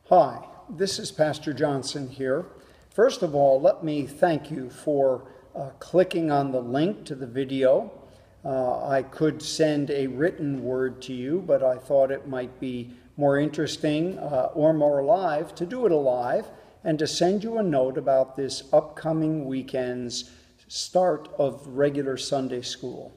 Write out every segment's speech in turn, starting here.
Hi, this is Pastor Johnson here. First of all, let me thank you for clicking on the link to the video. I could send a written word to you, but I thought it might be more interesting or more alive to do it alive and to send you a note about this upcoming weekend's start of regular Sunday school.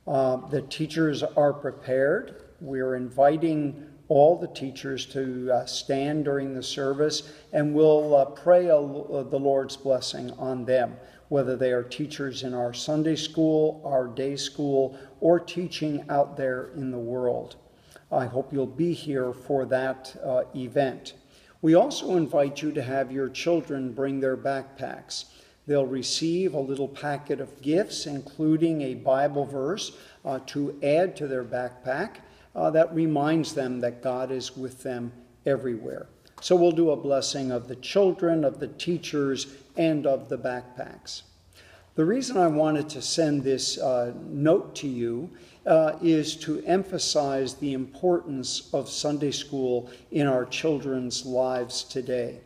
The teachers are prepared. We're inviting all the teachers to stand during the service, and we'll pray the Lord's blessing on them, whether they are teachers in our Sunday school, our day school, or teaching out there in the world. I hope you'll be here for that event. We also invite you to have your children bring their backpacks. They'll receive a little packet of gifts, including a Bible verse to add to their backpack. That reminds them that God is with them everywhere. So we'll do a blessing of the children, of the teachers, and of the backpacks. The reason I wanted to send this note to you is to emphasize the importance of Sunday school in our children's lives today.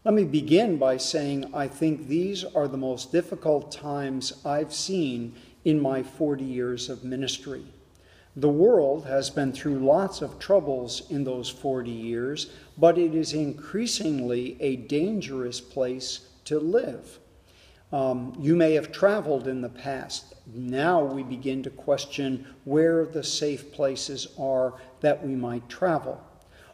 Let me begin by saying I think these are the most difficult times I've seen in my 40 years of ministry. The world has been through lots of troubles in those 40 years, but it is increasingly a dangerous place to live. You may have traveled in the past. Now we begin to question where the safe places are that we might travel.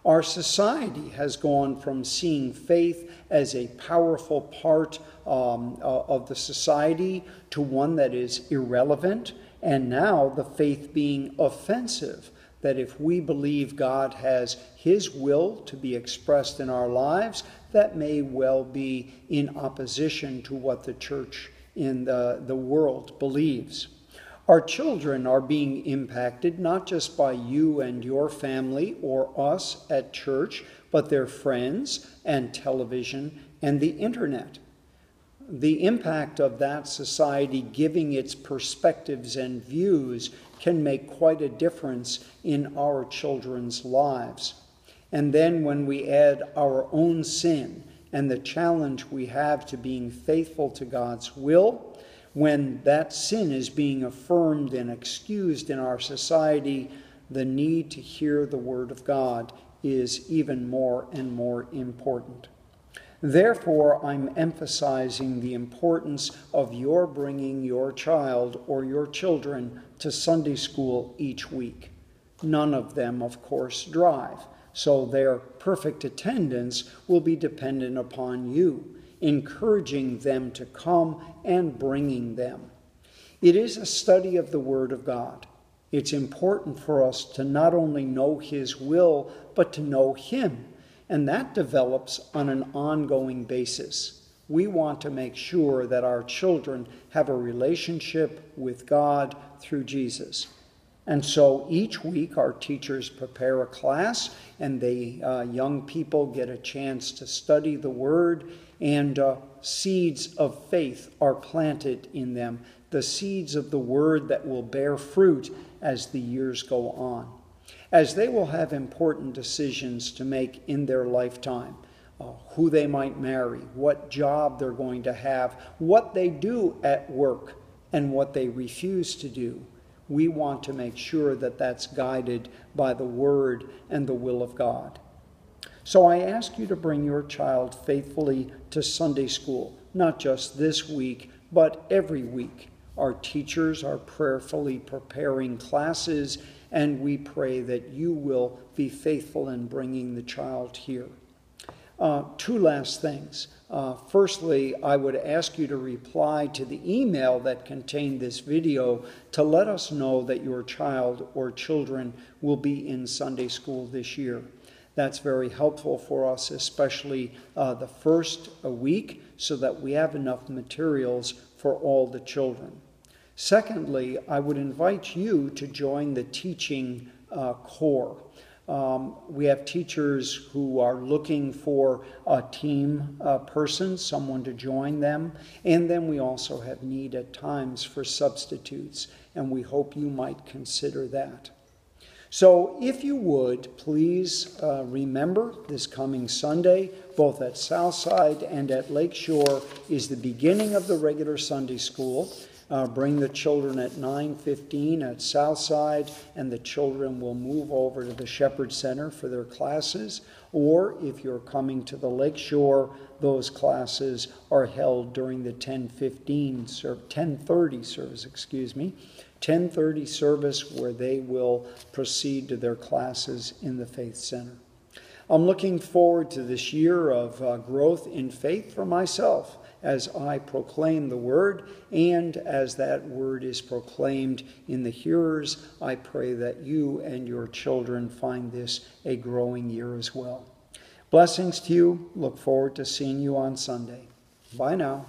Our society has gone from seeing faith as a powerful part of the society to one that is irrelevant, and now the faith being offensive, that if we believe God has His will to be expressed in our lives, that may well be in opposition to what the church in the world believes. Our children are being impacted not just by you and your family or us at church, but their friends and television and the internet. The impact of that society giving its perspectives and views can make quite a difference in our children's lives. And then when we add our own sin and the challenge we have to being faithful to God's will, when that sin is being affirmed and excused in our society, the need to hear the Word of God is even more and more important. Therefore, I'm emphasizing the importance of your bringing your child or your children to Sunday school each week. None of them, of course, drive, so their perfect attendance will be dependent upon you, encouraging them to come and bringing them. It is a study of the Word of God. It's important for us to not only know His will, but to know Him. And that develops on an ongoing basis. We want to make sure that our children have a relationship with God through Jesus. And so each week our teachers prepare a class, and young people get a chance to study the Word, and seeds of faith are planted in them, the seeds of the Word that will bear fruit as the years go on. As they will have important decisions to make in their lifetime, who they might marry, what job they're going to have, what they do at work, and what they refuse to do. We want to make sure that that's guided by the Word and the will of God. So I ask you to bring your child faithfully to Sunday school, not just this week, but every week. Our teachers are prayerfully preparing classes, and we pray that you will be faithful in bringing the child here. Two last things. Firstly, I would ask you to reply to the email that contained this video to let us know that your child or children will be in Sunday school this year. That's very helpful for us, especially the first week, so that we have enough materials for all the children. Secondly, I would invite you to join the teaching corps. We have teachers who are looking for a team person, someone to join them. And then we also have need at times for substitutes, and we hope you might consider that. So if you would, please remember this coming Sunday, both at Southside and at Lakeshore, is the beginning of the regular Sunday school. Bring the children at 9:15 at Southside, and the children will move over to the Shepherd Center for their classes. Or if you're coming to the Lakeshore, those classes are held during the 10:30 service, 10:30 service, where they will proceed to their classes in the Faith Center. I'm looking forward to this year of growth in faith for myself as I proclaim the word, and as that word is proclaimed in the hearers. I pray that you and your children find this a growing year as well. Blessings to you. Look forward to seeing you on Sunday. Bye now.